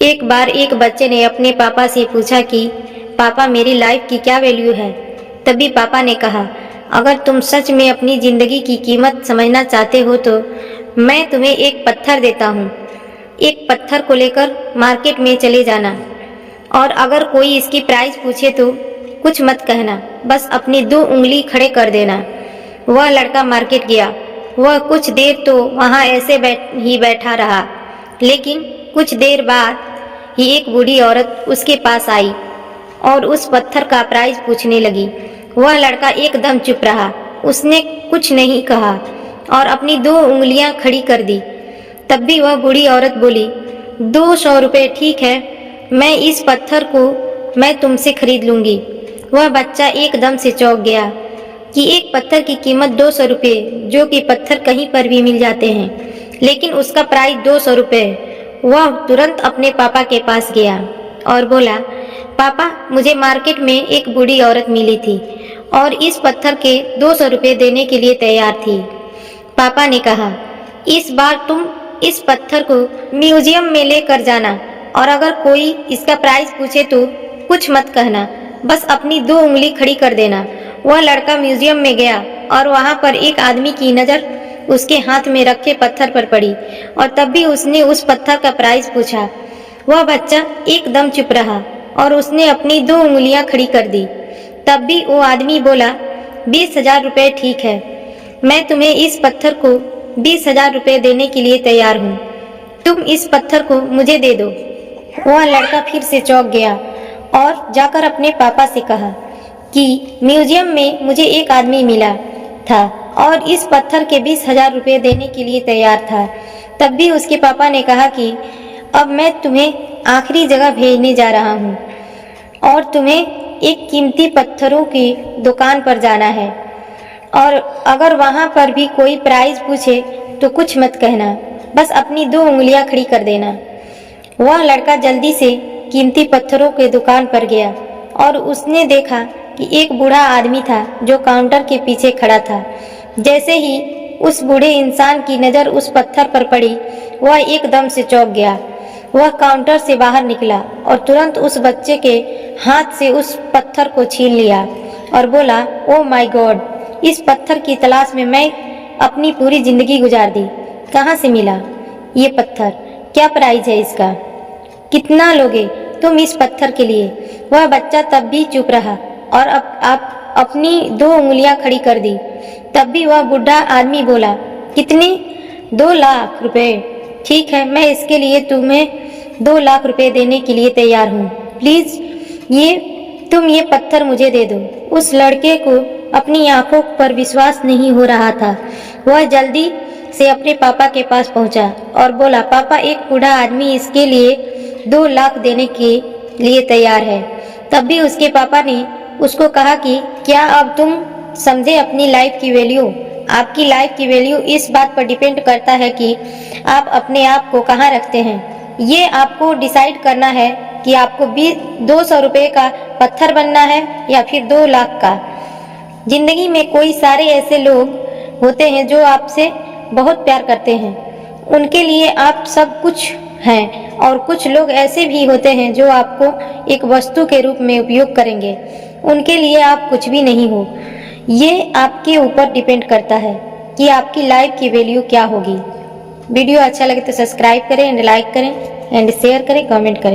एक बार एक बच्चे ने अपने पापा से पूछा कि पापा मेरी लाइफ की क्या वैल्यू है। तभी पापा ने कहा, अगर तुम सच में अपनी जिंदगी की कीमत समझना चाहते हो तो मैं तुम्हें एक पत्थर देता हूँ। एक पत्थर को लेकर मार्केट में चले जाना और अगर कोई इसकी प्राइस पूछे तो कुछ मत कहना, बस अपनी 2 उंगली खड़े कर देना। वह लड़का मार्केट गया। वह कुछ देर तो वहाँ ऐसे बैठा रहा, लेकिन कुछ देर बाद ही एक बूढ़ी औरत उसके पास आई और उस पत्थर का प्राइस पूछने लगी। वह लड़का एकदम चुप रहा। उसने कुछ नहीं कहा और अपनी 2 उंगलियां खड़ी कर दी। तब भी वह बूढ़ी औरत बोली, 200 रुपये ठीक है, मैं इस पत्थर को मैं तुमसे खरीद लूंगी। वह बच्चा एकदम से चौंक गया कि एक पत्थर की कीमत 200 रुपये, जो कि पत्थर कहीं पर भी मिल जाते हैं, लेकिन उसका प्राइस 200 रुपये। वह तुरंत अपने पापा के पास गया और बोला, पापा मुझे मार्केट में एक बूढ़ी औरत मिली थी और इस पत्थर के 200 रुपये देने के लिए तैयार थी। पापा ने कहा, इस बार तुम इस पत्थर को म्यूजियम में लेकर जाना और अगर कोई इसका प्राइस पूछे तो कुछ मत कहना, बस अपनी 2 उंगली खड़ी कर देना। वह लड़का म्यूजियम में गया और वहां पर एक आदमी की नजर उसके हाथ में रखे पत्थर पर पड़ी और तब भी उसने उस पत्थर का प्राइस पूछा। वह बच्चा एकदम चुप रहा और उसने अपनी 2 उंगलियां खड़ी कर दी। तब भी वो आदमी बोला, 20,000 रुपये ठीक है, मैं तुम्हें इस पत्थर को 20,000 रुपये देने के लिए तैयार हूँ, तुम इस पत्थर को मुझे दे दो। वह लड़का फिर से चौंक गया और जाकर अपने पापा से कहा कि म्यूजियम में मुझे एक आदमी मिला था और इस पत्थर के 20,000 रुपये देने के लिए तैयार था। तब भी उसके पापा ने कहा कि अब मैं तुम्हें आखिरी जगह भेजने जा रहा हूँ और तुम्हें एक कीमती पत्थरों की दुकान पर जाना है और अगर वहाँ पर भी कोई प्राइस पूछे तो कुछ मत कहना, बस अपनी 2 उंगलियां खड़ी कर देना। वह लड़का जल्दी से कीमती पत्थरों के दुकान पर गया और उसने देखा कि एक बूढ़ा आदमी था जो काउंटर के पीछे खड़ा था। जैसे ही उस बूढ़े इंसान की नज़र उस पत्थर पर पड़ी, वह एकदम से चौंक गया। वह काउंटर से बाहर निकला और तुरंत उस बच्चे के हाथ से उस पत्थर को छीन लिया और बोला, ओ माय गॉड, इस पत्थर की तलाश में मैं अपनी पूरी जिंदगी गुजार दी। कहाँ से मिला ये पत्थर? क्या प्राइस है इसका? कितना लोगे तुम इस पत्थर के लिए? वह बच्चा तब भी चुप रहा और अब अपनी 2 उंगलियां खड़ी कर दी। तब भी वह बूढ़ा आदमी बोला, कितने? 2 लाख रुपए। ठीक है, मैं इसके लिए तुम्हें 2 लाख रुपए देने के लिए तैयार हूँ। प्लीज तुम ये पत्थर मुझे दे दो। उस लड़के को अपनी आंखों पर विश्वास नहीं हो रहा था। वह जल्दी से अपने पापा के पास पहुंचा और बोला, पापा एक बूढ़ा आदमी इसके लिए 2 लाख देने के लिए तैयार है। तब भी उसके पापा ने उसको कहा कि क्या अब तुम समझे अपनी लाइफ की वैल्यू? आपकी लाइफ की वैल्यू इस बात पर डिपेंड करता है कि आप अपने आप को कहाँ रखते हैं। ये आपको डिसाइड करना है कि आपको 200 रुपये का पत्थर बनना है या फिर 2 लाख का। जिंदगी में कोई सारे ऐसे लोग होते हैं जो आपसे बहुत प्यार करते हैं, उनके लिए आप सब कुछ हैं, और कुछ लोग ऐसे भी होते हैं जो आपको एक वस्तु के रूप में उपयोग करेंगे, उनके लिए आप कुछ भी नहीं हो। ये आपके ऊपर डिपेंड करता है कि आपकी लाइफ की वैल्यू क्या होगी। वीडियो अच्छा लगे तो सब्सक्राइब करें एंड लाइक करें एंड शेयर करें, कमेंट करें।